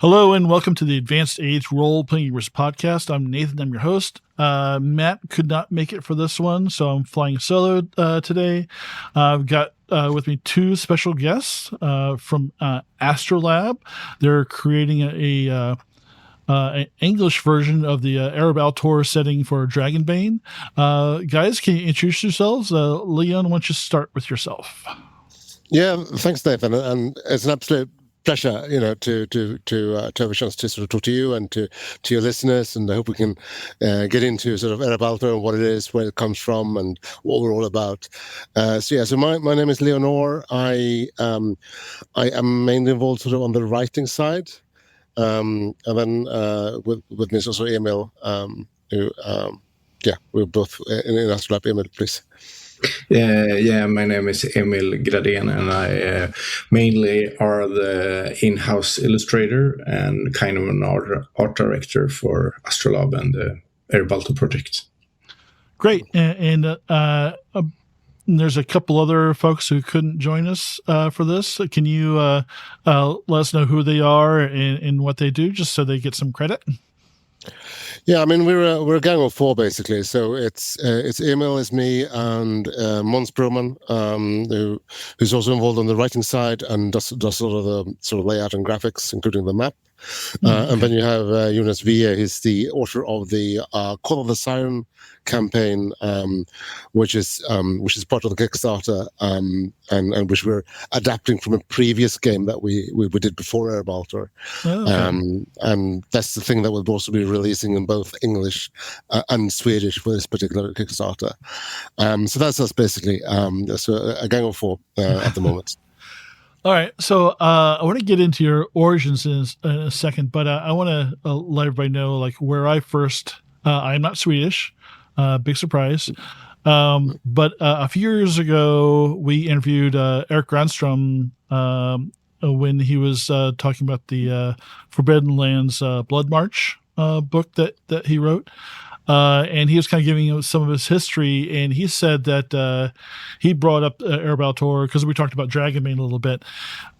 Hello and welcome to the Advanced Age Role Playing Gamers podcast. I'm Nathan. I'm your host. Matt could not make it for this one, so I'm flying solo today. I've got with me two special guests from Astrolab. They're creating an English version of the Ereb Altor setting for Dragonbane. Guys, can you introduce yourselves? Leon, why don't you start with yourself? Yeah, thanks, Nathan, and it's an absolute pleasure, to have a chance to sort of talk to you and to your listeners, and I hope we can get into sort of Ereb Altor and what it is, where it comes from, and what we're all about. So my name is Leonor. I am mainly involved sort of on the writing side, and then with me is also Emil, who we're both in Astrolab. Emil, please. My name is Emil Gradén, and I mainly are the in-house illustrator and kind of an art director for Astrolab and the Ereb Altor project. Great. And there's a couple other folks who couldn't join us for this. Can you let us know who they are and what they do, just so they get some credit? Yeah, I mean we're a gang of four basically. So it's Emil, is me, and Måns Broman, who's also involved on the writing side and does sort of the layout and graphics, including the map. And then you have Jonas Via. He's the author of the Call of the Siren campaign, which is part of the Kickstarter, and which we're adapting from a previous game that we did before Ereb Altor. And that's the thing that we'll also be releasing in both English and Swedish for this particular Kickstarter. So that's us basically. So a gang of four at the moment. All right, so I want to get into your origins in a second, but I want to let everybody know like where I first. I'm not Swedish, big surprise. But a few years ago, we interviewed Erik Granström when he was talking about the Forbidden Lands Blood March book that he wrote. And he was kind of giving some of his history, and he said that he brought up Ereb Altor because we talked about Dragonbane a little bit,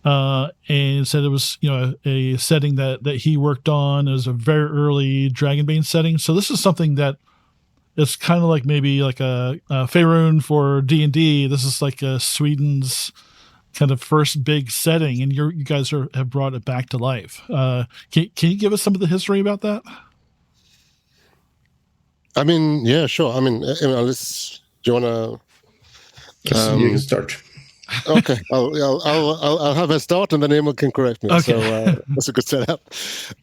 and said it was a setting that he worked on. It was a very early Dragonbane setting. So this is something that it's kind of like maybe like a Faerun for D&D. This is like Sweden's kind of first big setting, and you guys have brought it back to life. Can you give us some of the history about that? I mean, yeah, sure. I mean, do you want to? Yes, you can start. Okay, I'll have a start, and then Emil can correct me. Okay. So that's a good setup.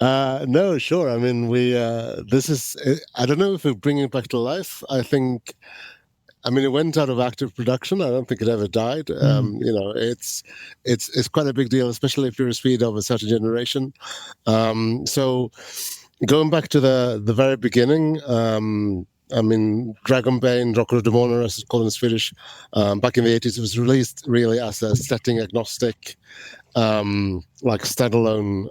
No, sure. I mean, this is. I don't know if we're bringing it back to life. I think. I mean, it went out of active production. I don't think it ever died. It's quite a big deal, especially if you're a Swede of a certain generation. So. Going back to the very beginning, I mean, Dragonbane, Drakar Demoner, as it's called in Swedish, back in the 80s, it was released really as a setting agnostic, like standalone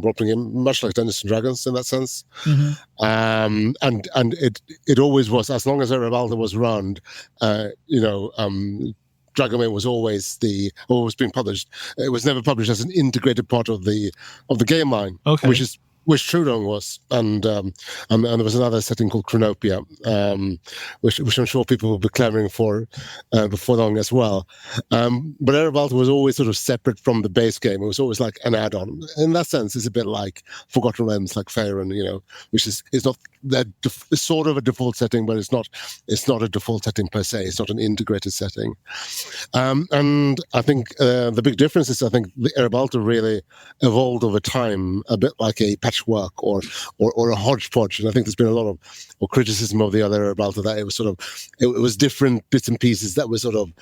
role-playing game, much like Dungeons and Dragons in that sense. Mm-hmm. And it always was, as long as Ereb Altor was around, Dragonbane was always being published. It was never published as an integrated part of the game line, okay. Which Trudon was, and there was another setting called Chronopia, which I'm sure people will be clamoring for before long as well. But Ereb Altor was always sort of separate from the base game. It was always like an add-on. In that sense, it's a bit like Forgotten Realms, like Faerun, which is not that sort of a default setting, but it's not a default setting per se. It's not an integrated setting. And I think the big difference is I think the Ereb Altor really evolved over time, a bit like a patchwork or a hodgepodge, and I think there's been a lot of criticism of the other Ereb Altor that it was different bits and pieces that were sort of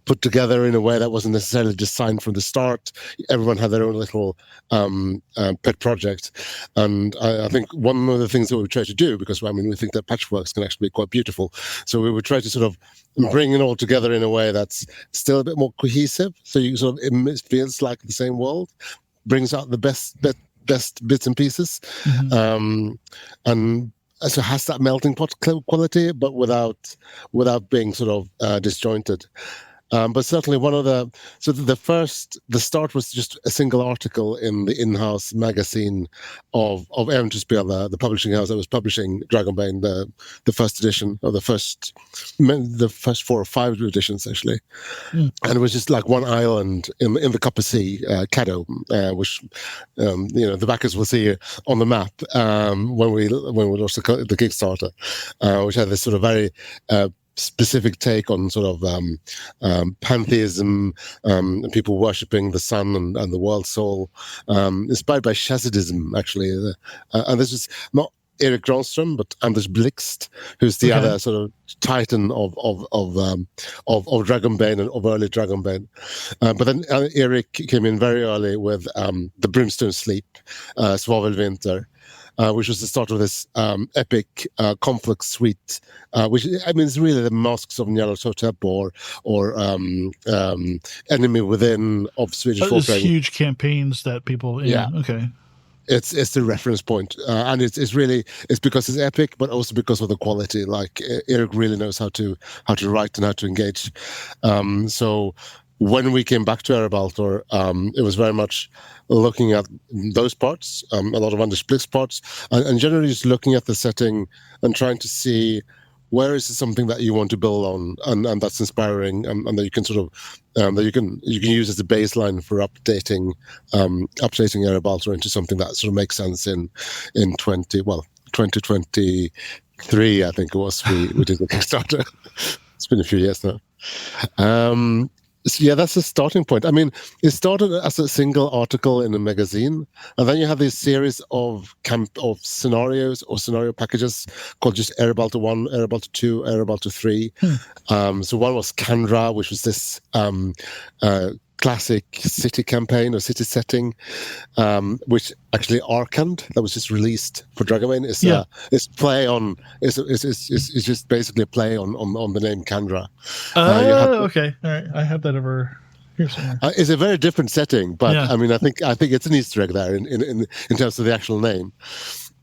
put together in a way that wasn't necessarily designed from the start. Everyone had their own little pet project, and I think one of the things that we try to do, because I mean we think that patchworks can actually be quite beautiful, so we would try to sort of bring it all together in a way that's still a bit more cohesive, so you sort of it feels like the same world. Brings out the best bits and pieces, mm-hmm. And so has that melting pot quality, but without being sort of disjointed. But certainly one of the start was just a single article in the in-house magazine of Eventyrspel, the publishing house that was publishing Dragonbane, the first edition, or the first 4 or 5 editions actually. And it was just like one island in the Copper Sea, Caddo, which the backers will see on the map when we launched the Kickstarter, which had this sort of very specific take on sort of pantheism, and people worshipping the sun and the world soul, inspired by Chassidism, actually. And this is not Erik Granström, but Anders Blixt, who's the other sort of titan of Dragonbane and of early Dragonbane. But then Erik came in very early with the Brimstone Sleep, Svavelvinter, which was the start of this epic conflict suite, which I mean is really the Masks of Nyarlathotep or Enemy Within of Swedish folk. Those huge campaigns that people, okay. It's the reference point, and it's because it's epic, but also because of the quality. Like Erik really knows how to write and how to engage. So when we came back to Ereb Altor, it was very much looking at those parts, a lot of Anders Blixt parts, and generally just looking at the setting and trying to see where is something that you want to build on, and that's inspiring, and that you can sort of that you can use as a baseline for updating Ereb Altor into something that sort of makes sense in 2023, I think it was. We did the Kickstarter. It's been a few years now. So yeah, that's the starting point. I mean, it started as a single article in a magazine, and then you have this series of scenarios or scenario packages called just Ereb Altor 1, Ereb Altor 2, Ereb Altor 3. So one was Kandra, which was this classic city campaign or city setting, which actually Arkand, that was just released for Dragonbane, is just basically a play on the name Kandra. Okay, all right, I have that over here somewhere. It's a very different setting, but I mean, I think it's an Easter egg there in terms of the actual name.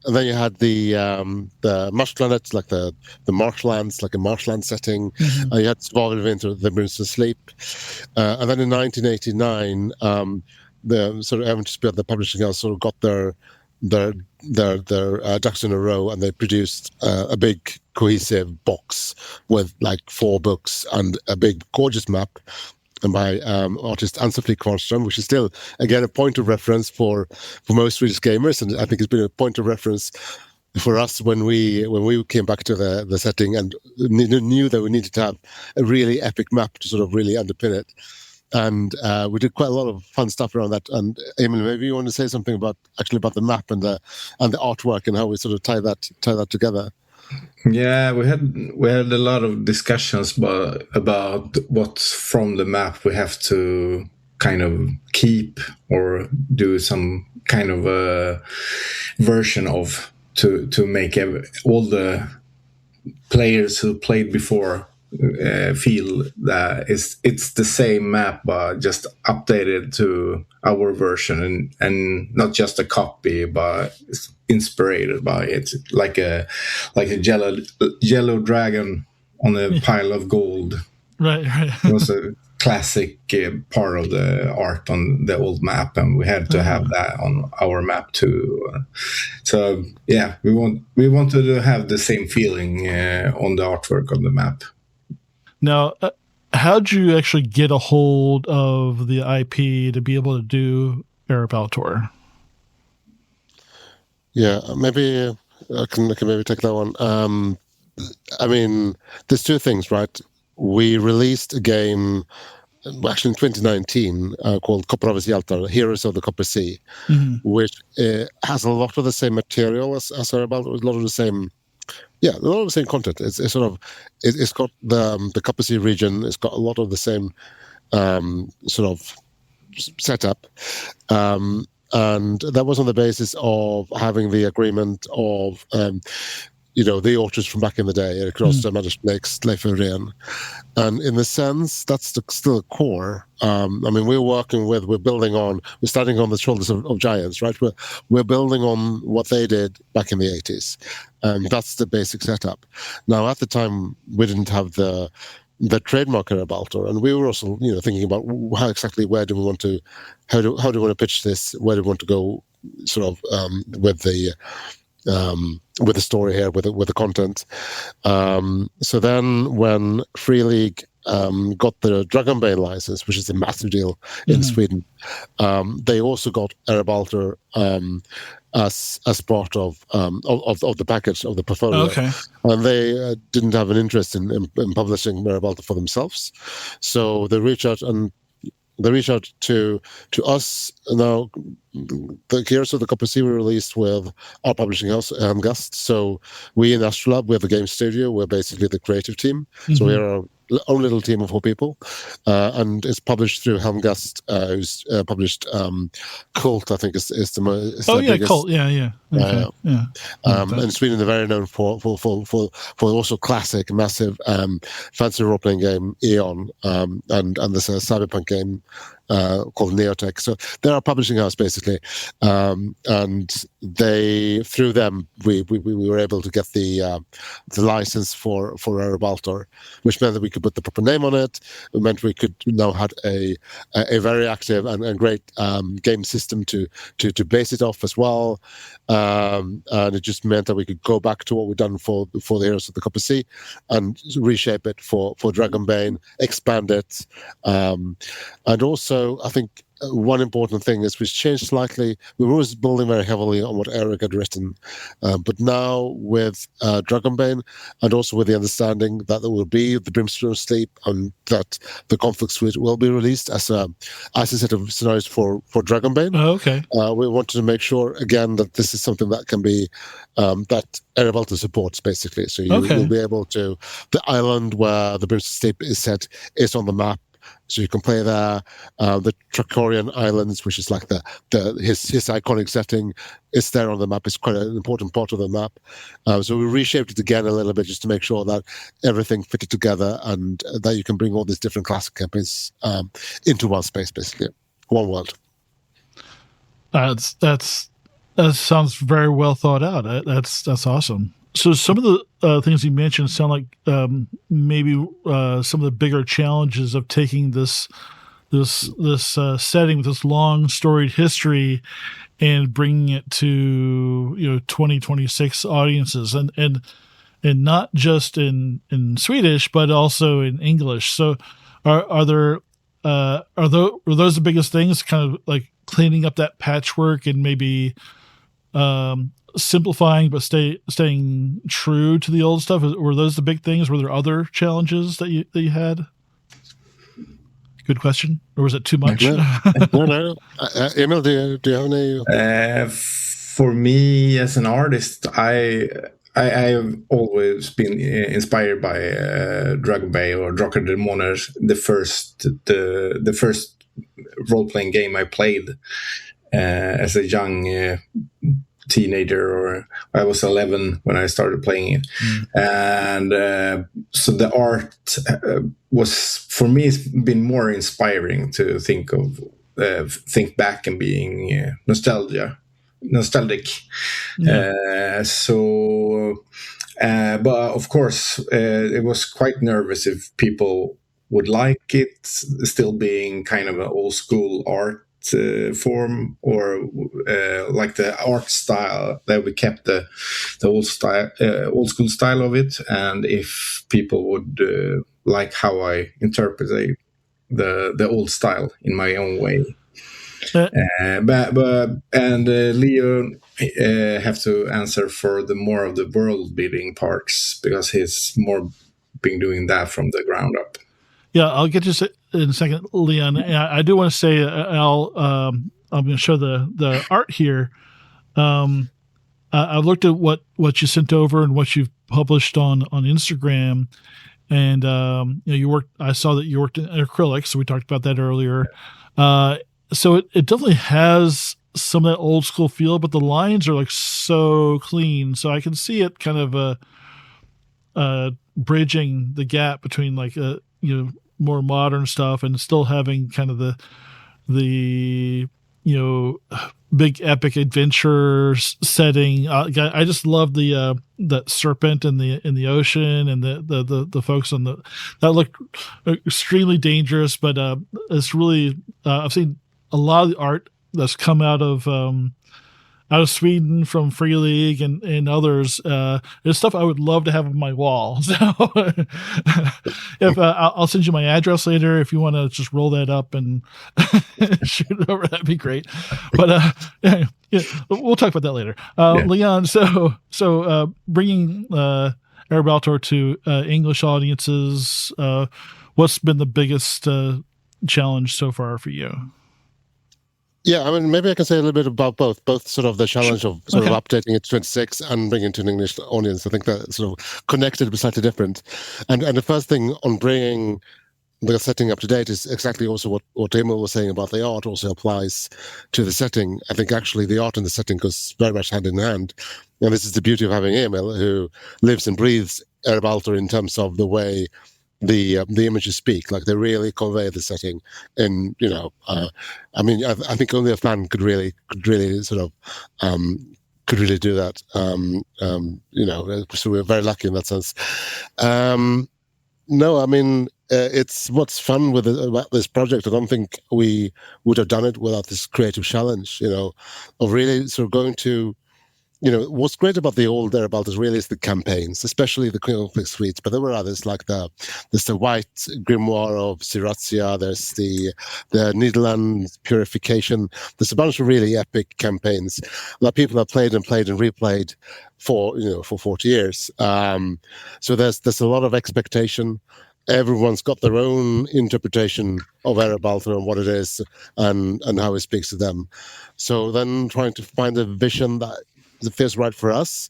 And then you had the Marshlandet, like the marshlands, like a marshland setting. You had Svavelvinter, the Brimstone Sleep. And then in 1989, the sort of Eventyrspel, the publishing house, sort of got their ducks in a row, and they produced a big cohesive box with like 4 books and a big gorgeous map. And by artist Ann-Sofie Kvarnström, which is still, again, a point of reference for most Swedish gamers. And I think it's been a point of reference for us when we came back to the setting and knew that we needed to have a really epic map to sort of really underpin it. And we did quite a lot of fun stuff around that. And Emil, maybe you want to say something about the map and the artwork and how we sort of tie that together. Yeah, we had a lot of discussions about what's from the map we have to kind of keep or do some kind of a version of to make all the players who played before feel that it's the same map but just updated to our version and not just a copy but inspired by it, like a yellow dragon on a pile of gold. Right. It was a classic part of the art on the old map, and we had to have that on our map too. So yeah, we wanted to have the same feeling on the artwork on the map. Now, how'd you actually get a hold of the IP to be able to do Ereb Altor? Yeah, maybe I can maybe take that one. I mean, there's 2 things, right? We released a game, actually in 2019, called Kopparhavets Hjältar, Heroes of the Copper Sea, which has a lot of the same material as Ereb Altor, a lot of the same. Yeah, a lot of the same content. It's got the Copper Sea region. It's got a lot of the same sort of setup. And that was on the basis of having the agreement of, the authors from back in the day, Erik Granström, Anders Blixt, Leif Öhrén. And in a sense, that's still a core. I mean, we're standing on the shoulders of giants, right? We're building on what they did back in the 80s. And that's the basic setup. Now, at the time, we didn't have the trademark Ereb Altor, and we were also thinking about how exactly how do we want to pitch this, where do we want to go, sort of with the story here, with the content. So then when Free League got the Dragonbane license, which is a massive deal in Sweden, they also got Ereb Altor as part of the package of the portfolio. Okay. And they didn't have an interest in publishing Ereb Altor for themselves, so they reached out to us. Now, the Heroes of the Copper Sea were released with our publishing house, Helmgast. So we in Astrolab, we have a game studio. We're basically the creative team. So we're our own little team of 4 people. And it's published through Helmgast, who's published Cult, I think is the most. Oh, yeah, biggest. Cult. Yeah. Okay. Yeah. And Sweden, they're very known for also classic, massive fantasy role-playing game, Eon, and there's a cyberpunk game called Neotech. So they're our publishing house, basically. And through them, we were able to get the license for Ereb Altor, which meant that we could put the proper name on it. It meant we could now had a very active and great game system to base it off as well. And it just meant that we could go back to what we've done for the Heroes of the Copper Sea and reshape it for Dragonbane, expand it, and also I think one important thing is we've changed slightly. We were always building very heavily on what Eric had written, but now with Dragonbane, and also with the understanding that there will be the Brimstone of Sleep, and that the Conflict Suite will be released as a set of scenarios for Dragonbane. Oh, okay. We wanted to make sure again that this is something that can be that Ereb Altor supports, basically. So you'll be able to, the island where the Brimstone of Sleep is set is on the map. So you can play there. The Drakarian Islands, which is like his iconic setting, is there on the map. It's quite an important part of the map. So we reshaped it again a little bit just to make sure that everything fitted together and that you can bring all these different classic campaigns into one space, basically, one world. That sounds very well thought out. That's awesome. So some of the things you mentioned sound like maybe some of the bigger challenges of taking this setting with this long storied history and bringing it to 2026 audiences and not just in Swedish but also in English. So are those the biggest things? Kind of like cleaning up that patchwork and maybe simplifying but staying true to the old stuff. Were those the big things? Were there other challenges that you had? Good question. Or was it too much? No. Emil, do you have any? For me as an artist, I have always been inspired by Dragonbane or Drakar Demoner, the first role-playing game I played as a young teenager, or I was 11 when I started playing it. And so the art was, for me, it's been more inspiring to think back and being nostalgic. But of course, it was quite nervous if people would like it still being kind of an old school art form, or like the art style, that we kept the old school style of it, and if people would like how I interpret the old style in my own way. Leo have to answer for the more of the world building parts, because he's more been doing that from the ground up. Yeah, I'll get you in a second, Leon. I do want to say, I'm going to show the art here. I looked at what you sent over and what you've published on Instagram, and you worked. I saw that you worked in acrylic, so we talked about that earlier. So it definitely has some of that old school feel, but the lines are like so clean, so I can see it kind of bridging the gap between like more modern stuff and still having kind of the big epic adventure setting. I just love the serpent in the ocean, and the folks on that look extremely dangerous. But it's really I've seen a lot of the art that's come out of Sweden from Free League and others. There's stuff I would love to have on my wall. So if I'll send you my address later if you want to just roll that up and shoot it over, that'd be great. But yeah, we'll talk about that later. Leon, so bringing Ereb Altor to English audiences, what's been the biggest challenge so far for you? Yeah, I mean, maybe I can say a little bit about both sort of the challenge of sort of updating it to 26 and bringing it to an English audience. I think that's sort of connected but slightly different. And the first thing on bringing the setting up to date is exactly also what Emil was saying about the art also applies to the setting. I think actually the art and the setting goes very much hand in hand. And this is the beauty of having Emil, who lives and breathes Ereb Altor in terms of the way the images speak. Like, they really convey the setting, and I mean, I think only a fan could really sort of could really do that. So we're very lucky in that sense. No, I mean, it's what's fun about this project. I don't think we would have done it without this creative challenge, of really sort of going to, what's great about the old Ereb Altor really is the campaigns, especially the conflict suites. But there were others like there's the White Grimoire of Sirazia, there's the Nederland Purification. There's a bunch of really epic campaigns that people have played and replayed for 40 years. So there's a lot of expectation. Everyone's got their own interpretation of Ereb Altor and what it is and how it speaks to them. So then trying to find a vision that feels right for us,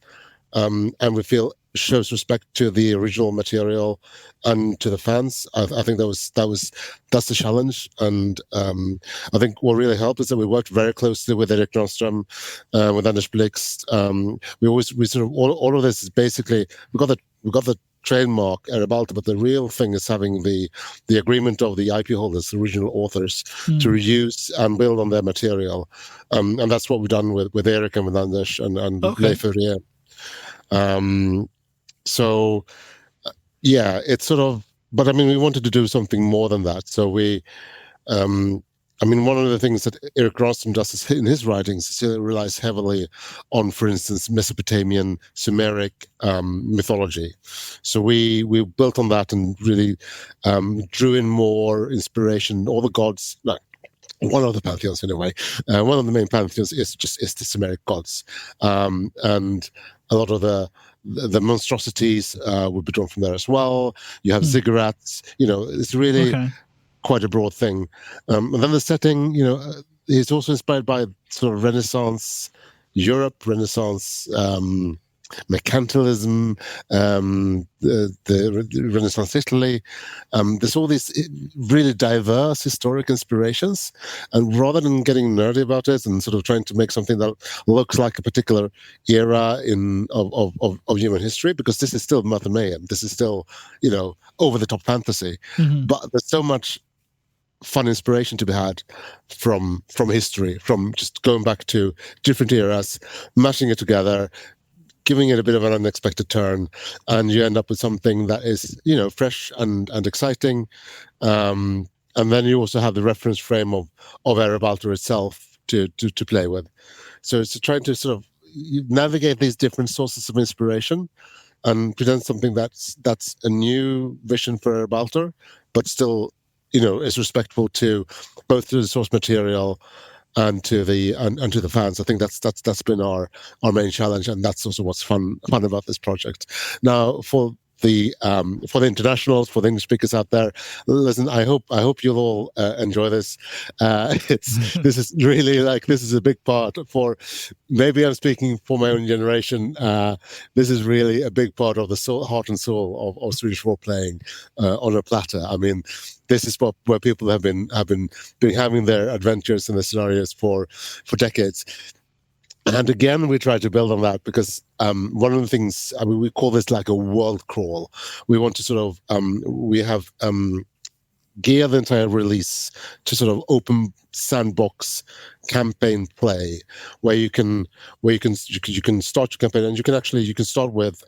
and we feel shows respect to the original material and to the fans. I think that's the challenge. And I think what really helped is that we worked very closely with Erik Granström, with Anders Blixt. We sort of all of this is basically we got the trademark Ereb Altor, but the real thing is having the agreement of the IP holders, the original authors, to reuse and build on their material, and that's what we've done with Erik and with Anders and Leif Urier. So yeah, it's sort of, but I mean, we wanted to do something more than that. So we, I mean, one of the things that Erik Granström does in his writings is he relies heavily on, for instance, Mesopotamian, Sumeric mythology. So we built on that and really drew in more inspiration. All the gods, like one of the pantheons anyway, one of the main pantheons is the Sumeric gods, and a lot of the monstrosities would be drawn from there as well. You have ziggurats. It's really. Okay. Quite a broad thing. And then the setting, is also inspired by sort of Renaissance Europe, Renaissance mercantilism, the Renaissance Italy. There's all these really diverse historic inspirations. And rather than getting nerdy about it and sort of trying to make something that looks like a particular era of human history, because this is still Myth and Mayhem, this is still, over the top fantasy. Mm-hmm. But there's so much fun inspiration to be had from history, from just going back to different eras, mashing it together, giving it a bit of an unexpected turn, and you end up with something that is, fresh and exciting. And then you also have the reference frame of Ereb Altor itself to play with. So it's trying to sort of navigate these different sources of inspiration and present something that's a new vision for Ereb Altor, but still is respectful to both to the source material and to the fans. I think that's been our main challenge, and that's also what's fun about this project. Now, for the internationals, for the English speakers out there, listen, I hope you'll all enjoy this. This is really this is a big part for, maybe I'm speaking for my own generation. This is really a big part of the heart and soul of Swedish role playing on a platter. I mean, this is where people have been having their adventures and their scenarios for decades. And again, we try to build on that because one of the things, we call this like a world crawl. We want to sort of, we have gear the entire release to sort of open sandbox campaign play, where you can start your campaign, and you can start with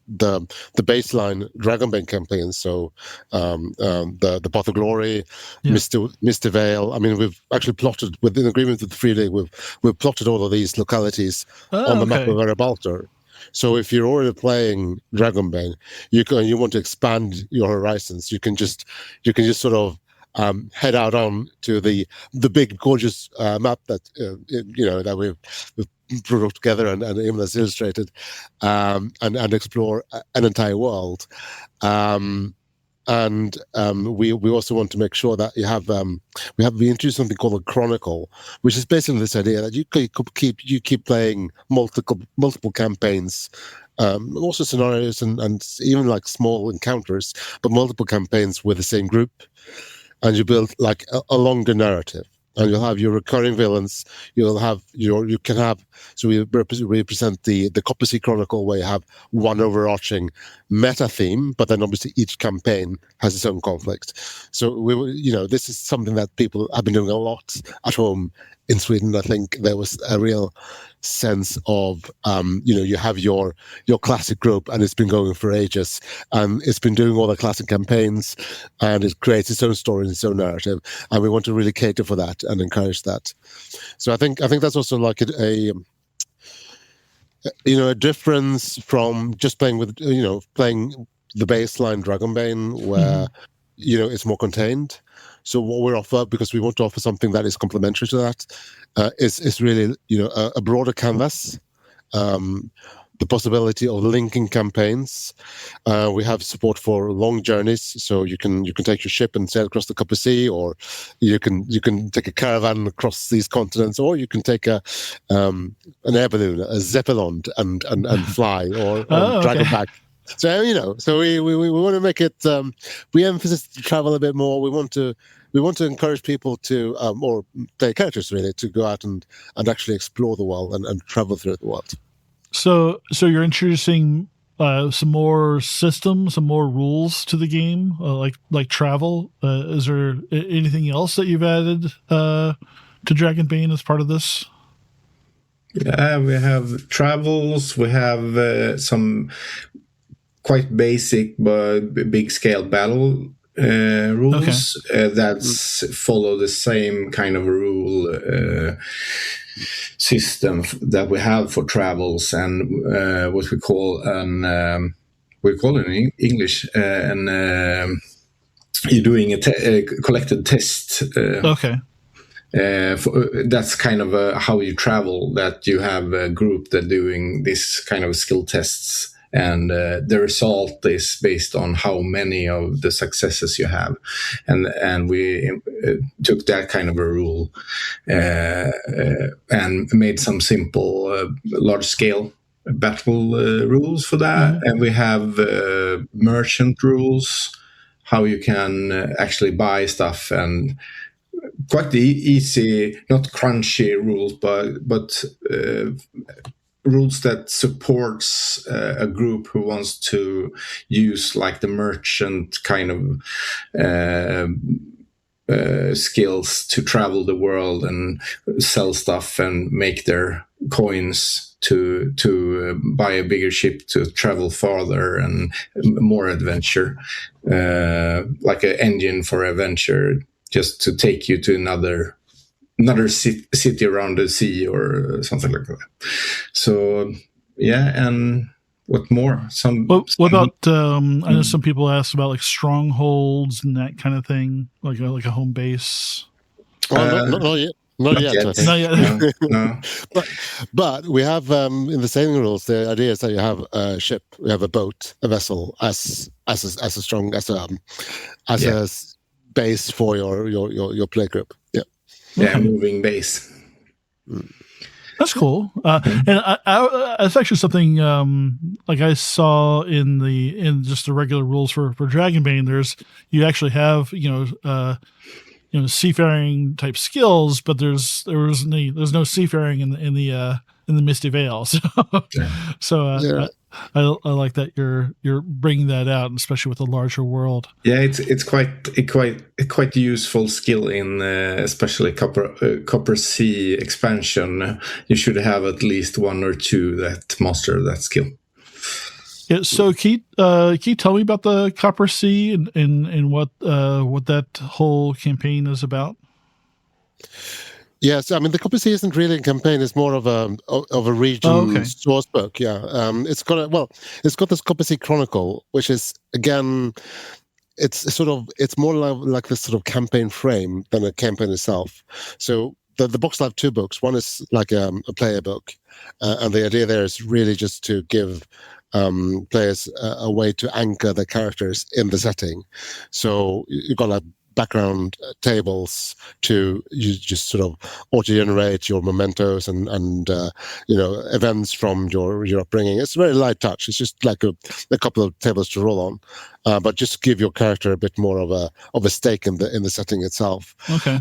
the baseline Dragonbane campaign. So the Path of Glory, Misty Vale. I mean, we've actually plotted within agreement with the Free League. We've plotted all of these localities on the map of Ereb Altor. So if you're already playing Dragonbane, you want to expand your horizons, you can just sort of head out on to the big gorgeous map that that we've brought together and Emil has illustrated, and explore an entire world. We also want to make sure that we introduced something called a chronicle, which is basically this idea that you keep playing multiple campaigns, also scenarios and even like small encounters, but multiple campaigns with the same group, and you build like a longer narrative. And you'll have your recurring villains. So we represent the Copper Sea Chronicle, where you have one overarching meta theme, but then obviously each campaign has its own conflict. So this is something that people have been doing a lot at home in Sweden. I think there was a real sense of you have your classic group, and it's been going for ages, and it's been doing all the classic campaigns, and it creates its own story and its own narrative, and we want to really cater for that and encourage that. So I think that's also like a difference from just playing playing the baseline Dragonbane, where it's more contained. So what we offer, because we want to offer something that is complementary to that, is really a broader canvas, the possibility of linking campaigns. We have support for long journeys, so you can take your ship and sail across the Copper Sea, or you can take a caravan across these continents, or you can take an air balloon, a Zeppelin, and fly, or Dragonback. So so we want to make it. We emphasize travel a bit more. We want to encourage people to, or their characters really, to go out and actually explore the world and travel through the world. So you're introducing some more systems, some more rules to the game, like travel. Is there anything else that you've added to Dragonbane as part of this? Yeah, we have travels. We have some quite basic but big scale battle rules that follow the same kind of rule system that we have for travels, and what we call in English you're doing a collected test. That's kind of how you travel, that you have a group that doing this kind of skill tests, and the result is based on how many of the successes you have, and we took that kind of a rule and made some simple large scale battle rules for that. And we have merchant rules, how you can actually buy stuff, and quite the easy, not crunchy rules, but rules that supports a group who wants to use like the merchant kind of skills to travel the world and sell stuff and make their coins to buy a bigger ship to travel farther and more adventure, like an engine for adventure, just to take you to another city around the sea or something like that. So and what more? What about? I know some people ask about like strongholds and that kind of thing, like a home base. Not yet. Not yet. No. But we have in the sailing rules, the idea is that you have a ship, we have a boat, a vessel as a base for your play group. Yeah, moving base. That's cool. And it's actually something like I saw in just the regular rules for Dragonbane. You actually have seafaring type skills, but there's no seafaring in the Misty Vale. So I like that you're bringing that out, especially with a larger world. Yeah, it's quite useful skill in especially Copper C expansion. You should have at least one or two that master that skill. Yeah, so can you tell me about the Copper Sea and what that whole campaign is about? Yes, I mean the Copper Sea isn't really a campaign; it's more of a region source book. Yeah, it's got this Copper Sea Chronicle, which is again, it's more like this sort of campaign frame than a campaign itself. So the books have two books. One is like a player book, and the idea there is really just to give players a way to anchor their characters in the setting. So you've got like background tables to you just sort of auto-generate your mementos and events from your upbringing. It's a very light touch. It's just like a couple of tables to roll on, but just give your character a bit more of a stake in the setting itself. Okay.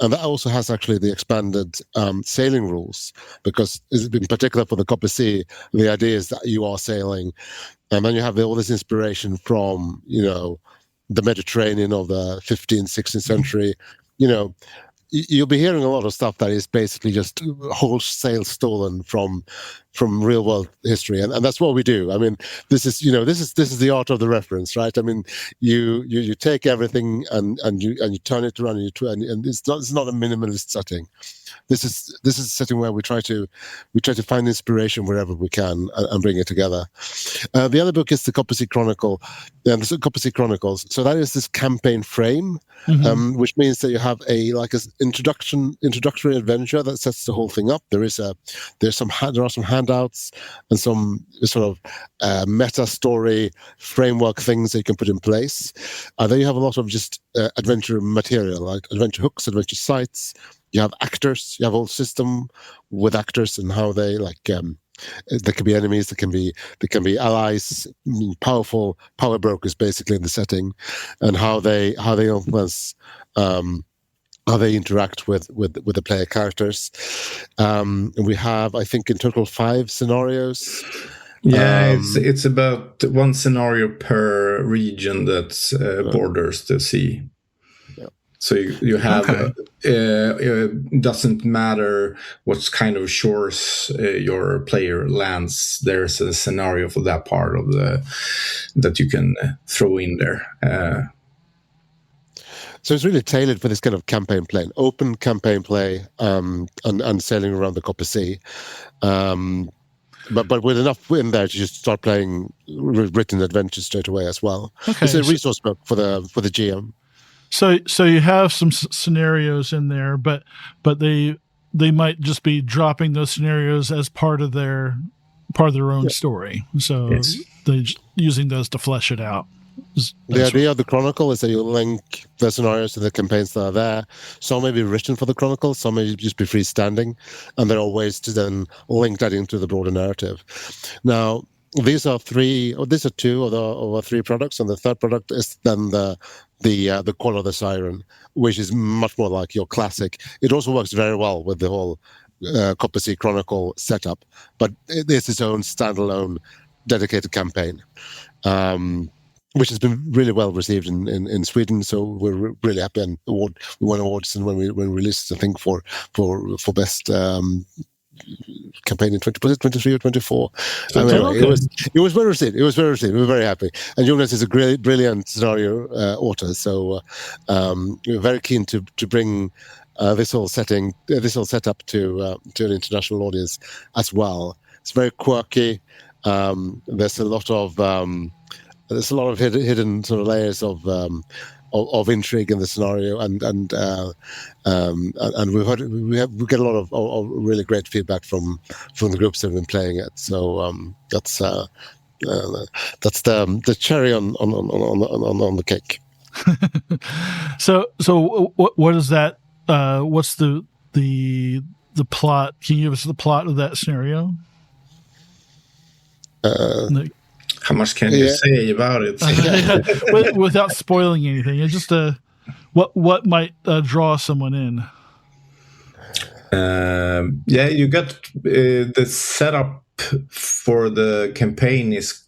And that also has actually the expanded sailing rules, because in particular for the Copper Sea, the idea is that you are sailing, and then you have all this inspiration from the Mediterranean of the 15th, 16th century. You'll be hearing a lot of stuff that is basically just wholesale stolen from real world history, and that's what we do. I mean, this is the art of the reference, right? I mean, you take everything and you turn it around, and it's not a minimalist setting. This is a setting where we try to find inspiration wherever we can and bring it together. The other book is the Copper Sea Chronicle, and the Copper Sea Chronicles. So that is this campaign frame, which means that you have an introductory adventure that sets the whole thing up. There are some handouts and some sort of meta story framework things that you can put in place. Then you have a lot of just adventure material, like adventure hooks, adventure sites. You have actors. You have a whole system with actors and how they there can be enemies, there can be allies, powerful power brokers, basically in the setting, and how they influence, how they interact with the player characters. And we have, I think, in total 5 scenarios. Yeah, it's about one scenario per region that borders the sea. So you have it doesn't matter what kind of shores your player lands. There's a scenario for that part of that you can throw in there. So it's really tailored for this kind of campaign play, open campaign play, and sailing around the Copper Sea. But with enough in there to just start playing written adventures straight away as well. Okay. It's a resource book for the GM. So you have some scenarios in there, but they might just be dropping those scenarios as part of their own story. So they're using those to flesh it out. The idea of the Chronicle is that you link the scenarios to the campaigns that are there. Some may be written for the Chronicle, some may just be freestanding, and there are ways to then link that into the broader narrative. Now, these are 2 of the 3 products, and the third product is then the Call of the Siren, which is much more like your classic. It also works very well with the whole Copper Sea Chronicle setup, but it is its own standalone dedicated campaign, which has been really well received in Sweden. So we're really happy, and we won awards, and when we released, I think, for best campaign in 23 or 24. Anyway, it was well received. We were very happy. And Jonas is a brilliant scenario author, so we're very keen to bring this whole setup to an international audience as well. It's very quirky. There's a lot of hidden sort of layers of intrigue in the scenario, and we get a lot of really great feedback from the groups that have been playing it. So that's the cherry on the cake. So what is that? What's the plot? Can you give us the plot of that scenario? How much can you say about it? Without spoiling anything, it's just what might draw someone in. You got the setup for the campaign is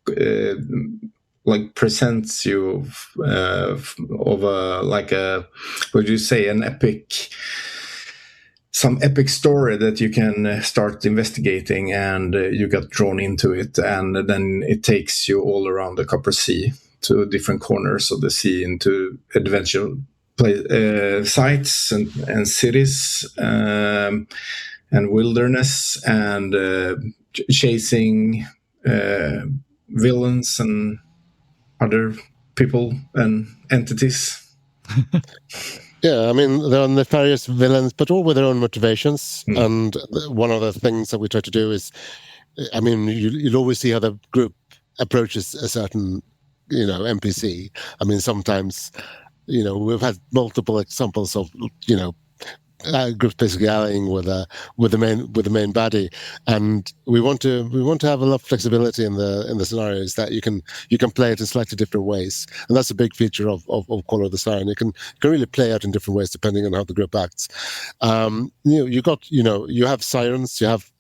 like presents you of a like a, what do you say, an epic, some epic story that you can start investigating, and you got drawn into it, and then it takes you all around the Copper Sea to different corners of the sea, into adventure sites and cities and wilderness, and chasing villains and other people and entities. Yeah, I mean, there are nefarious villains, but all with their own motivations. And one of the things that we try to do is, I mean, you'll always see how the group approaches a certain, NPC. I mean, sometimes, we've had multiple examples of, groups basically allying with the main baddie, and we want to have a lot of flexibility in the scenarios, that you can play it in slightly different ways, and that's a big feature of Call of the Siren. You can really play out in different ways depending on how the group acts. You have sirens, you have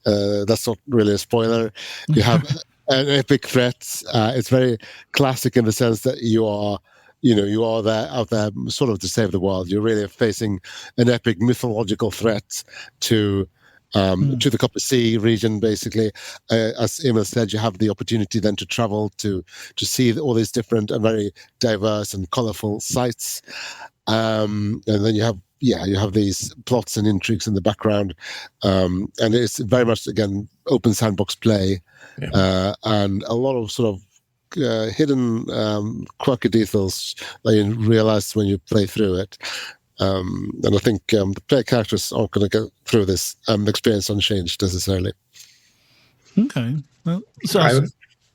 that's not really a spoiler. You have an epic threat. It's very classic in the sense that you are there out there sort of to save the world. You're really facing an epic mythological threat to the Copper Sea region, basically. As Emil said, you have the opportunity then to travel to see all these different and very diverse and colorful sites. And then you have these plots and intrigues in the background. And it's very much, again, open sandbox play. Yeah. And a lot of sort of hidden quirky details that you realize when you play through it. And I think the player characters aren't going to go through this experience unchanged necessarily. Okay. Well, so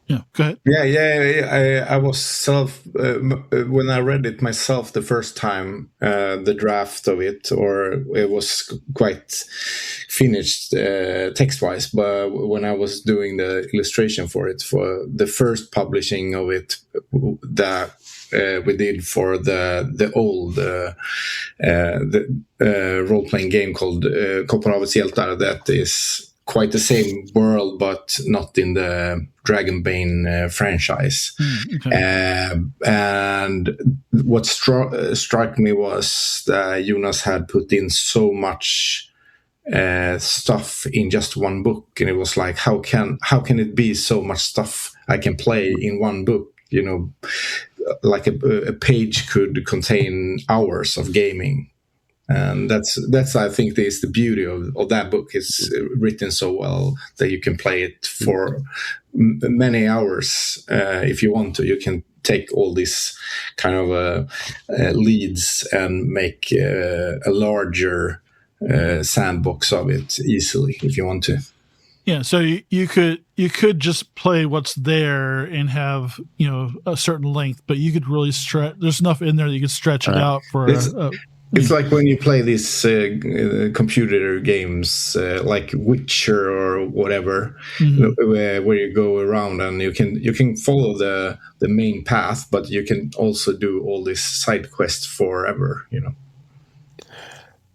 yeah, go ahead. Yeah. I was when I read it myself the first time, the draft of it, or it was quite finished text-wise. But when I was doing the illustration for it, for the first publishing of it, that we did for the old role-playing game called Kopparhavets hjältar, that is quite the same world, but not in the Dragonbane franchise. Okay. And what struck me was that Jonas had put in so much stuff in just one book, and it was like, how can it be so much stuff I can play in one book? Like a page could contain hours of gaming. And that's I think is the beauty of that book. It's written so well that you can play it for many hours if you want to. You can take all these kind of leads and make a larger sandbox of it easily if you want to. Yeah, so you could just play what's there and have a certain length, but you could really stretch. There's enough in there that you could stretch it out for. It's like when you play these computer games like Witcher or whatever, where you go around and you can follow the main path, but you can also do all these side quests forever.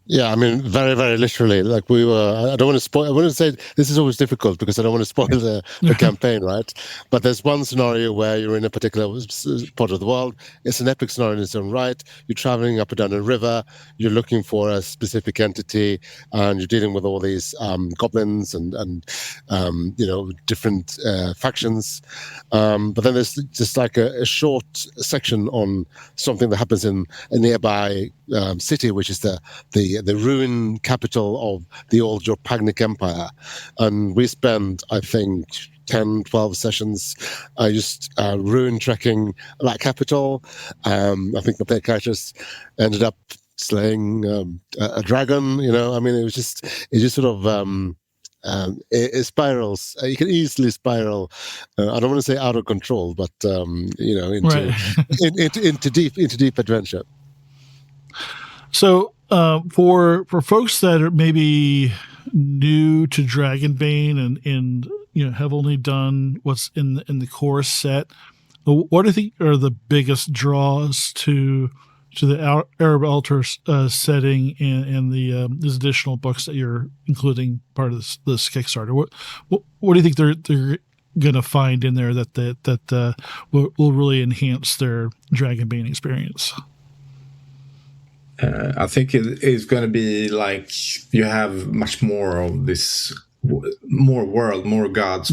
Yeah, I mean, very, very literally. Like we were, I don't want to spoil. I want to say this is always difficult because I don't want to spoil the campaign, right? But there's one scenario where you're in a particular part of the world. It's an epic scenario in its own right. You're traveling up and down a river. You're looking for a specific entity, and you're dealing with all these goblins and different factions. But then there's just like a short section on something that happens in a nearby city, which is the ruin capital of the old Jorpagnic Empire. And we spent, I think, 10, 12 sessions just ruin trekking that capital. I think the player characters ended up slaying a dragon. I mean, it just sort of it spirals. You can easily spiral. I don't want to say out of control, but into deep adventure. So for folks that are maybe new to Dragonbane and have only done what's in the core set, what do you think are the biggest draws to Ereb Altor setting and the these additional books that you're including part of this Kickstarter. What do you think they're going to find in there that will really enhance their Dragonbane experience? I think it's going to be like you have much more of this, more world, more gods,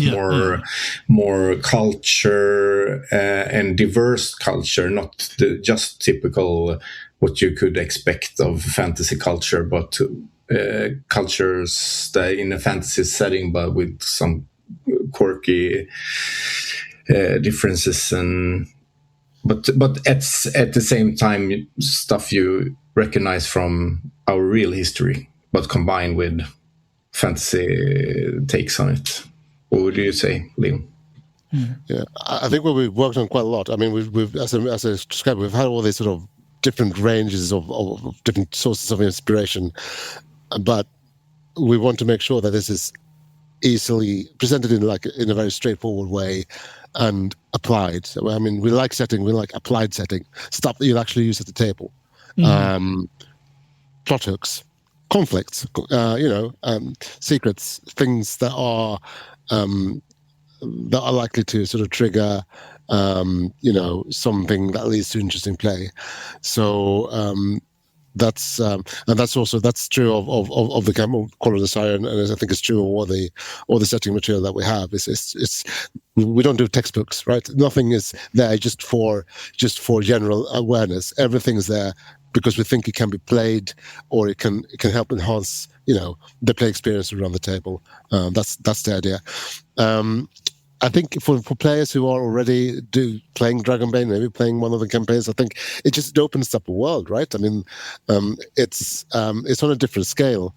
more culture, and diverse culture, not just typical what you could expect of fantasy culture, but cultures that in a fantasy setting, but with some quirky differences, but at the same time stuff you recognize from our real history, but combined with fantasy takes on it. What would you say, Liam? Yeah, I think what we've worked on quite a lot. I mean, we've as I described, we've had all these sort of different ranges of different sources of inspiration, but we want to make sure that this is easily presented in a very straightforward way and applied. So, I mean, we like applied setting, stuff that you'll actually use at the table. Plot hooks, conflicts, secrets, things that are likely to sort of trigger something that leads to interesting play. So that's true of the camel Call of the Siren, and I think it's true of all the setting material that we have. It's we don't do textbooks, right? Nothing is there just for general awareness. Everything is there because we think it can be played, or it can help enhance the play experience around the table. That's the idea. I think for players who are already playing Dragonbane, maybe playing one of the campaigns, I think it just opens up a world, right? I mean, it's on a different scale,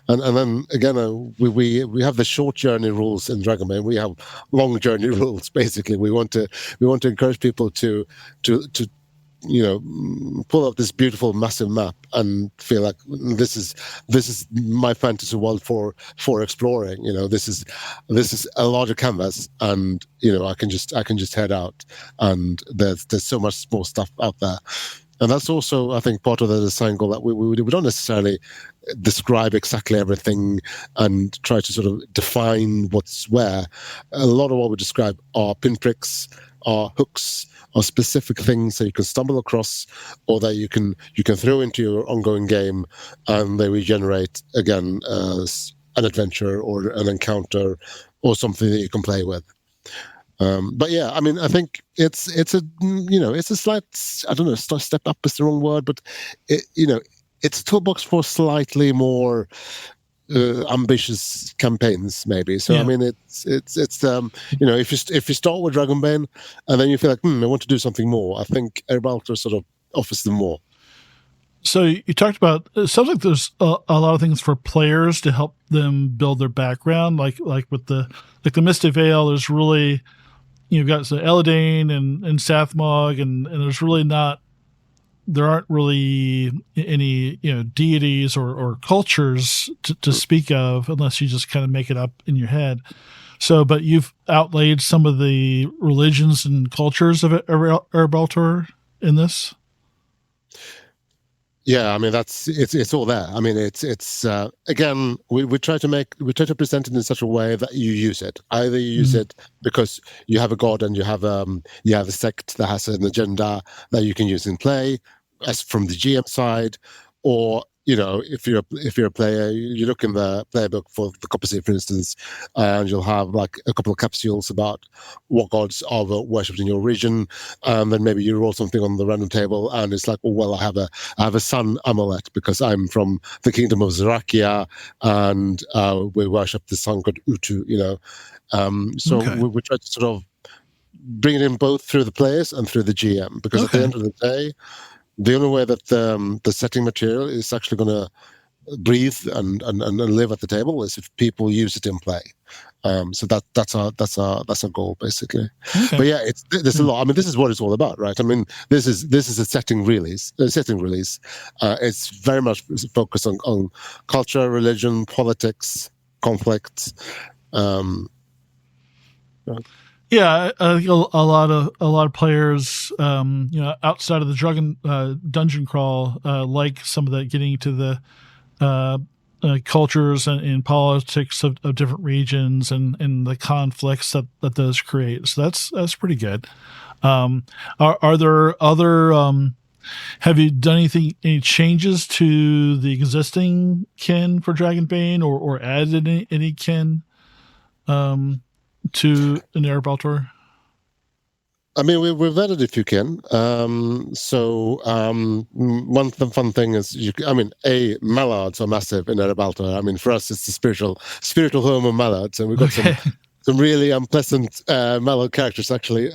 and then again, we have the short journey rules in Dragonbane. We have long journey rules. Basically, we want to encourage people to pull up this beautiful massive map and feel like this is my fantasy world for exploring. This is a larger canvas, and I can just head out, and there's so much more stuff out there. And that's also, I think, part of the design goal, that we don't necessarily describe exactly everything and try to sort of define what's where. A lot of what we describe are pinpricks, are hooks, are specific things that you can stumble across, or that you can throw into your ongoing game, and they regenerate again as an adventure or an encounter or something that you can play with. But yeah, I mean, I think it's a slight, I don't know, step up is the wrong word, but it's a toolbox for slightly more ambitious campaigns, maybe. So yeah. I mean, it's if you start with Dragonbane and then you feel like I want to do something more, I think Ereb Altor sort of offers them more. So you talked about, it sounds like there's a lot of things for players to help them build their background, like with the Misty Vale. There's really, you've got Eladane and Sathmog, and there's really not. There aren't really any, deities or cultures to speak of, unless you just kind of make it up in your head. So, but you've outlaid some of the religions and cultures of Ereb Altor in this. Yeah, I mean it's all there. I mean it's again we try to present it in such a way that you use it. Either you use it because you have a god and you have a sect that has an agenda that you can use in play, as from the GM side, or if you're a player, you look in the player book for the Copper Sea, for instance, and you'll have like a couple of capsules about what gods are worshipped in your region, and then maybe you roll something on the random table, and it's like, oh well, I have a sun amulet because I'm from the kingdom of Zerakia, and we worship the sun god Utu. So okay. we try to sort of bring it in both through the players and through the GM, because at the end of the day, the only way that the setting material is actually going to breathe and live at the table is if people use it in play. So that's our goal, basically. Okay. But yeah, there's a lot. I mean, this is what it's all about, right? I mean, this is a setting release. It's very much focused on culture, religion, politics, conflict. Yeah, I think a lot of players, outside of the dungeon crawl, like some of that, getting to the cultures and politics of different regions and the conflicts that those create. So that's pretty good. Are there other? Have you done any changes to the existing kin for Dragonbane, or added any kin to an Ereb Altor? I mean, we've added if you can. One fun thing is, mallards are massive in Ereb Altor. I mean, for us, it's the spiritual home of mallards, and we've got some really unpleasant mallard characters, actually,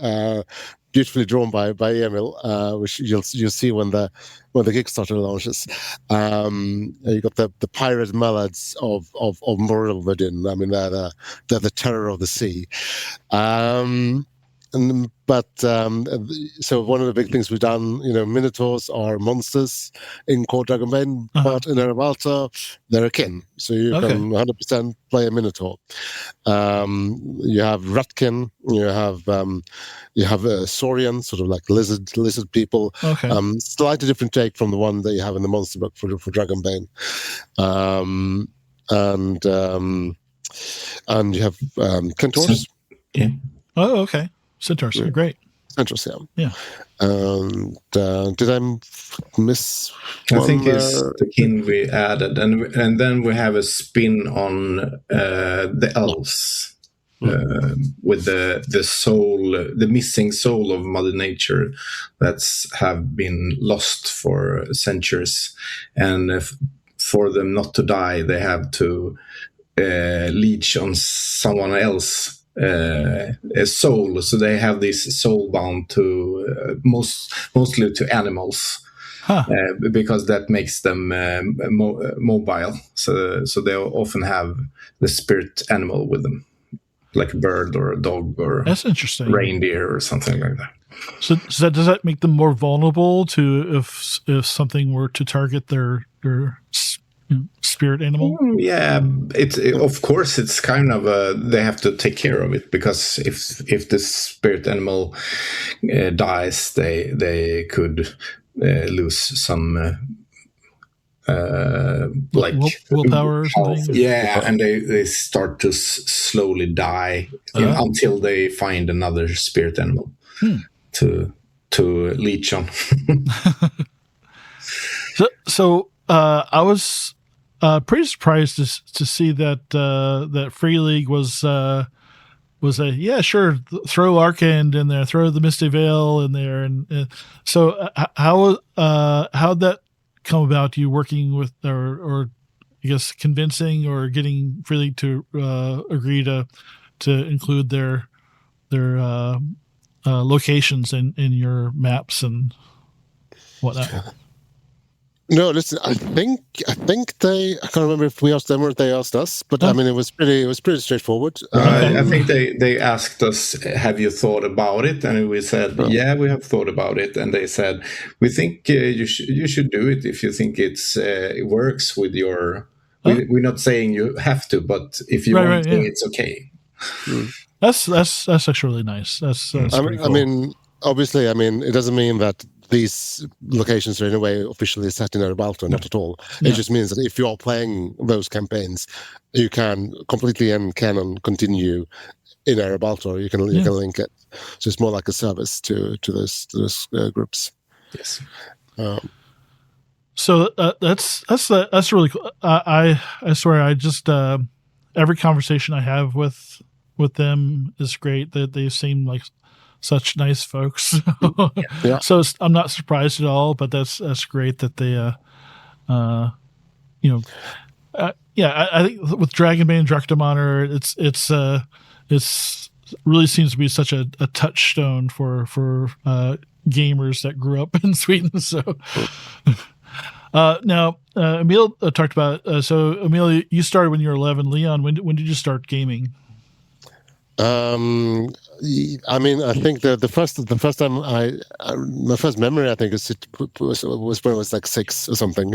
beautifully drawn by Emil, which you'll see when the Kickstarter launches. You got the pirate mallards of Morelvadin. I mean, they're the terror of the sea. So one of the big things we've done, minotaurs are monsters in core Dragonbane, but in Ereb Altor, they're akin. So you can 100% play a minotaur. You have ratkin, you have saurian, sort of like lizard people. Slightly different take from the one that you have in the monster book for Dragonbane. And you have centaurs. Yeah. Oh, okay. Centaurs are great. Centaurs, yeah. And did I miss one? I think it's the kin we added, and then we have a spin on the elves with the soul, the missing soul of Mother Nature that's have been lost for centuries, and for them not to die, they have to leech on someone else. A soul, so they have this soul bound to mostly to animals, because that makes them mobile. So they often have the spirit animal with them, like a bird or a dog or that's interesting, reindeer or something like that. So does that make them more vulnerable to if something were to target their spirit animal? Yeah, of course it's kind of they have to take care of it, because if the spirit animal dies, they could lose some like willpower or something. Yeah, and they start to slowly die until they find another spirit animal to leech on. So I was pretty surprised to see that Free League was a sure, throw Arcane in there, throw the Misty Veil in there, and so how'd that come about? You working with or I guess convincing or getting Free League to agree to include their locations in your maps and whatnot? No, listen. I think they. I can't remember if we asked them or if they asked us, but I mean, it was pretty straightforward. I think they asked us, "Have you thought about it?" And we said, "Yeah, we have thought about it." And they said, "We think you should do it if you think it works with your." We're not saying you have to, but if you want to, it's okay. That's actually really nice. That's pretty cool. I mean, obviously, it doesn't mean that these locations are in a way officially set in Ereb Altor, not at all. It just means that if you are playing those campaigns, you can completely and canon continue in Ereb Altor. You can link it. So it's more like a service to those groups. Yes. So that's really cool. I swear, I just every conversation I have with them is great. That they seem like such nice folks. So I'm not surprised at all, but that's great that they I think with Dragonbane, Drakar, it's really seems to be such a touchstone for gamers that grew up in Sweden. So now Emil talked about so Emil, you started when you were 11. Leon, when did you start gaming? I think the first time my first memory, I think, was when I was like 6 or something.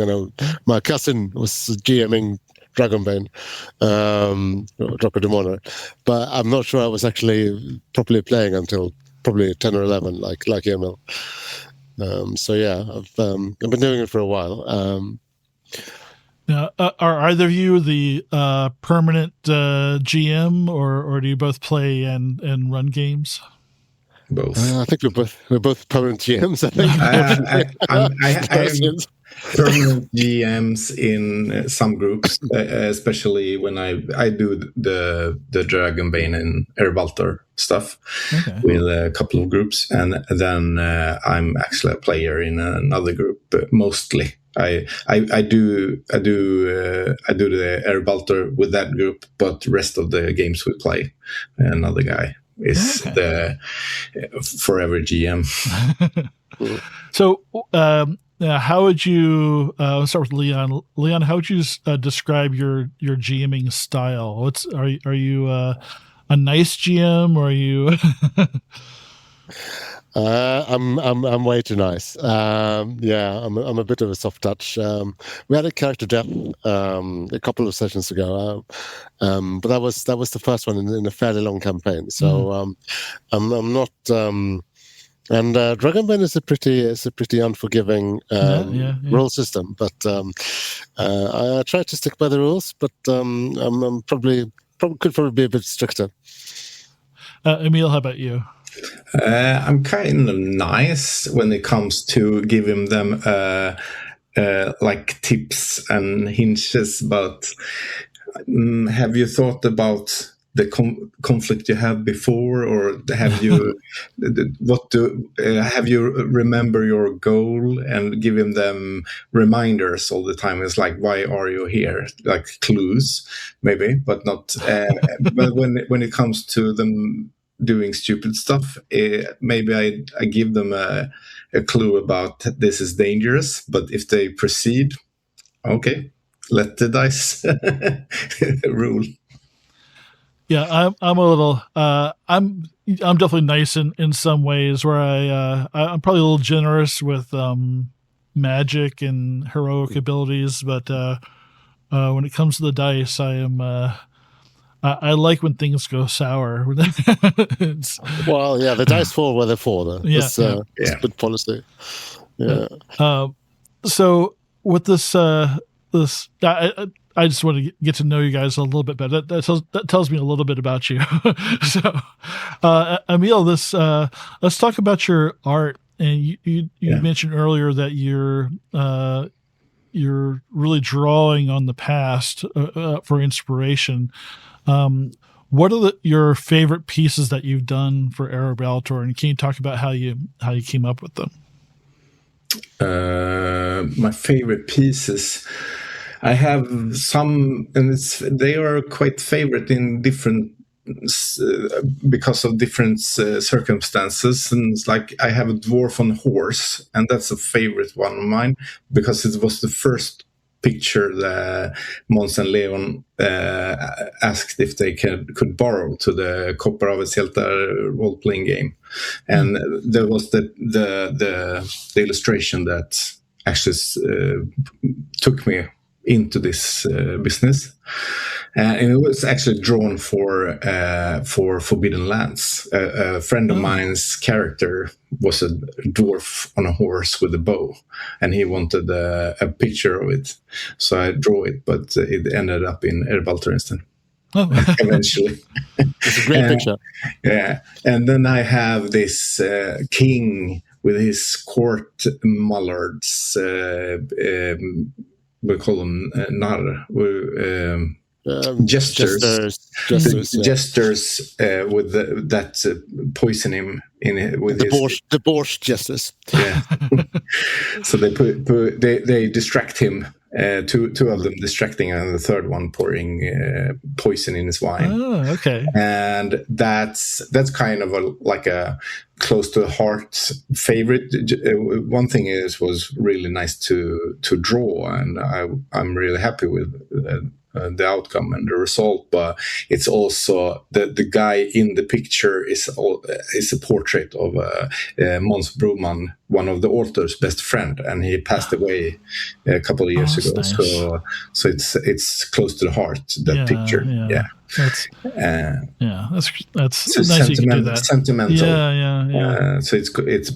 My cousin was GMing Dragonbane, Drakar Demoner. But I'm not sure I was actually properly playing until probably 10 or 11, like Emil. So yeah, I've been doing it for a while. Now, are either of you the permanent GM, or do you both play and run games? Both. I think we're both permanent GMs. I think. I'm permanent GMs in some groups, especially when I do the Dragonbane and Ereb Altor stuff with a couple of groups, and then I'm actually a player in another group mostly. I do the Ereb Altor with that group, but the rest of the games we play, another guy is the forever GM. So, how would you? Let's start with Leon. Leon, how would you describe your GMing style? Are you a nice GM, or are you? I'm way too nice. Yeah, I'm a bit of a soft touch. We had a character death a couple of sessions ago, but that was the first one in a fairly long campaign. So I'm not. And Dragonbane is a pretty unforgiving rule system, but I try to stick by the rules. But I'm probably could be a bit stricter. Emil, how about you? I'm kind of nice when it comes to giving them like tips and hints. But have you thought about the conflict you have before, or have you have you remember your goal and giving them reminders all the time? It's like, why are you here? Like clues, maybe, but not. But when it comes to them doing stupid stuff, maybe I give them a clue about this is dangerous. But if they proceed, okay, let the dice rule. Yeah, I'm a little. I'm definitely nice in some ways, where I'm probably a little generous with magic and heroic abilities, but when it comes to the dice, I am. I like when things go sour. Well, yeah, the dice fall where they fall. Though. It's good policy. Yeah. So with this, I just want to get to know you guys a little bit better. That tells me a little bit about you. So, Emil, let's talk about your art. And you mentioned earlier that you're really drawing on the past for inspiration. What are your favorite pieces that you've done for Ereb Altor, and can you talk about how you came up with them? My favorite pieces, I have some, and they are quite favorite in different because of different circumstances. And it's like I have a dwarf on a horse, and that's a favorite one of mine because it was the first picture that Måns and Leon asked if they could borrow to the Kopparhavets Hjältar role-playing game, and there was the illustration that actually took me into this business, and it was actually drawn for Forbidden Lands. A friend of mine's character was a dwarf on a horse with a bow, and he wanted a picture of it, so I drew it, but it ended up in Ereb Altor instead. Eventually. It's a great picture. Yeah, and then I have this king with his court mallards. We call them jesters. Jesters with that poison him in it with the borscht jesters. Yeah. So they distract him. Two of them distracting, and the third one pouring poison in his wine. Oh, okay. And that's kind of a close to the heart favorite. One thing was really nice to draw, and I'm really happy with the outcome and the result, but it's also the guy in the picture is a portrait of Måns Broman, one of the author's best friend, and he passed away a couple of years ago. Nice. So it's close to the heart, that picture. Yeah. That's so nice. You can do that. Sentimental. Yeah. So it's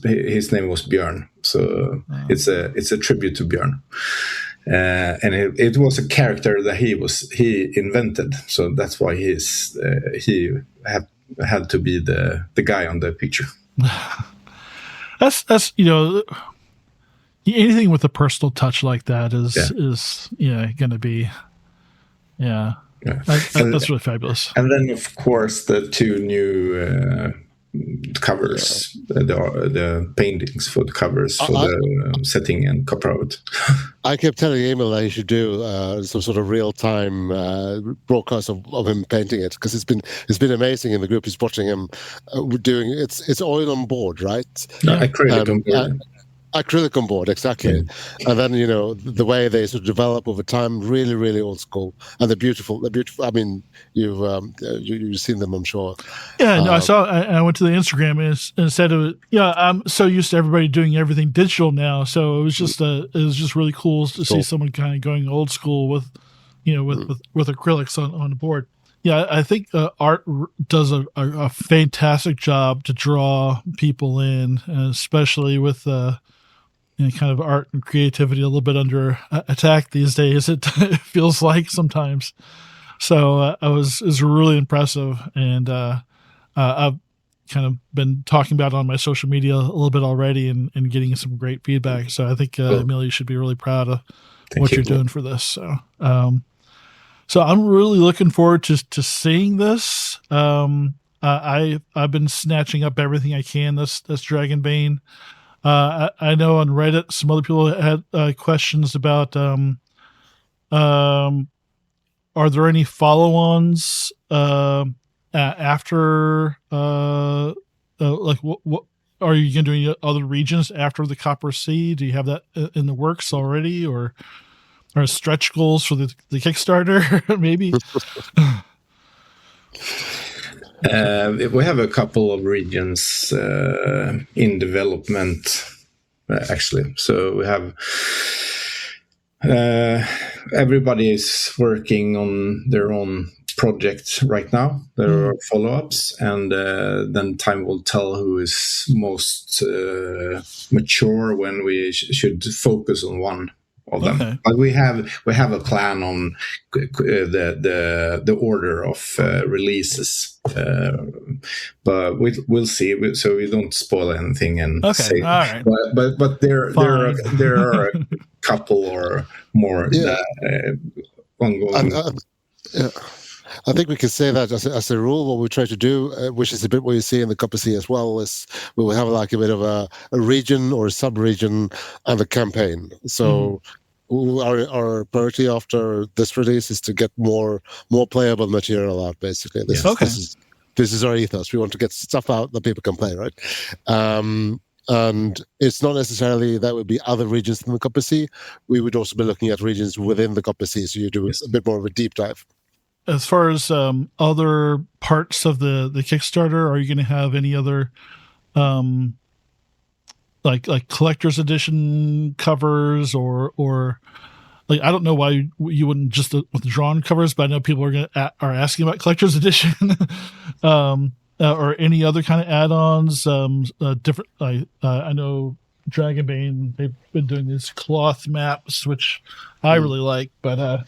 his name was Björn. So it's a tribute to Björn. And it was a character that he invented, so that's why he had to be the guy on the picture. That's anything with a personal touch like that is going to be that's really fabulous. And then of course the two new covers, the paintings for the covers for the setting and cover art. I kept telling Emil that he should do some sort of real-time broadcast of him painting it, because it's been amazing in the group. He's watching him doing it's oil on board, right? Acrylic on board. Acrylic on board, exactly. And then the way they sort of develop over time, really, really old school, and they're beautiful. I mean, you've seen them, I'm sure. Yeah, no, I saw. I went to the Instagram and said it was, I'm so used to everybody doing everything digital now, so it was just really cool to see someone kind of going old school with acrylics on the board. Yeah, I think art does a fantastic job to draw people in, especially with kind of art and creativity a little bit under attack these days. It feels like sometimes. So it was really impressive, and I've kind of been talking about it on my social media a little bit already, and getting some great feedback. So I think Emil, you should be really proud of what you're doing for this. So. So I'm really looking forward to seeing this. I've been snatching up everything I can this Dragonbane. I know on Reddit some other people had questions about are there any follow-ons after like what are you going to do other regions after the Copper Sea? Do you have that in the works already, or stretch goals for the Kickstarter, maybe? We have a couple of regions in development, actually. So we have everybody is working on their own project right now. There are follow-ups, and then time will tell who is most mature when we should focus on one of them. Okay. But we have a plan on the order of releases, but we'll see. So we don't spoil anything and say. All right. But there are a couple or more ongoing. I think we can say that as a rule, what we try to do, which is a bit what you see in the Copper Sea as well, is we will have like a bit of a region or a sub-region and a campaign. So our priority after this release is to get more playable material out, basically. This is our ethos. We want to get stuff out that people can play, right? And it's not necessarily that would be other regions than the Copper Sea. We would also be looking at regions within the Copper Sea, so you do a bit more of a deep dive. As far as other parts of the Kickstarter, are you going to have any other like collector's edition covers or like, I don't know why you wouldn't just with the drawn covers, but I know people are asking about collector's edition or any other kind of add-ons. Different. I know Dragonbane, they've been doing these cloth maps, which I really like, but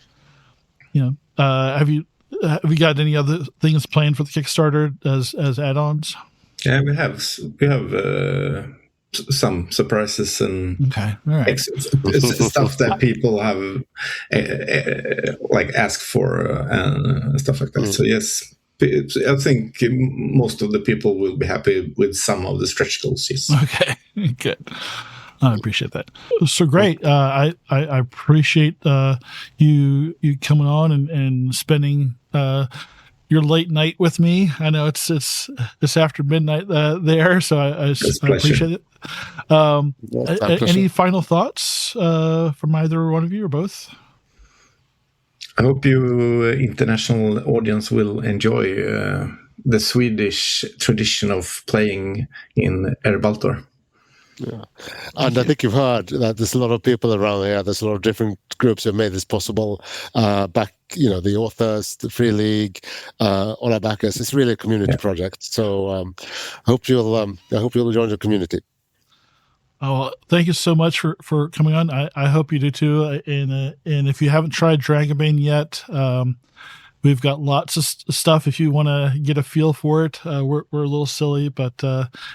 have you got any other things planned for the Kickstarter as add-ons? Yeah, we have some surprises and stuff that people have like asked for and stuff like that. So yes, I think most of the people will be happy with some of the stretch goals. Yes. Okay, good. I appreciate that. So great. I appreciate you coming on and spending your late night with me. I know it's after midnight there, so I appreciate it. Any final thoughts from either one of you or both? I hope you international audience will enjoy the Swedish tradition of playing in Ereb Altor. Yeah. And I think you've heard that there's a lot of people around here. There's a lot of different groups who have made this possible. Back, the authors, the Free League, all our backers. It's really a community project. So I hope you'll join the community. Oh, thank you so much for coming on. I hope you do too. And if you haven't tried Dragonbane yet, we've got lots of stuff if you want to get a feel for it. We're a little silly, but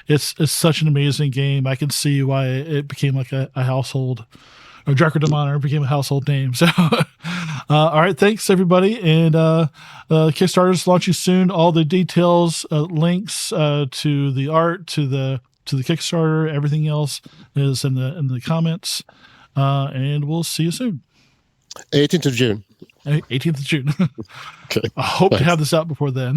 it's such an amazing game. I can see why it became like a household, or Dragonbane became a household name. So, all right, thanks everybody. And Kickstarter's launching soon. All the details, links to the art, to the Kickstarter, everything else is in the comments. And we'll see you soon. 18th of June. 18th of June. Okay. I hope to have this out before then.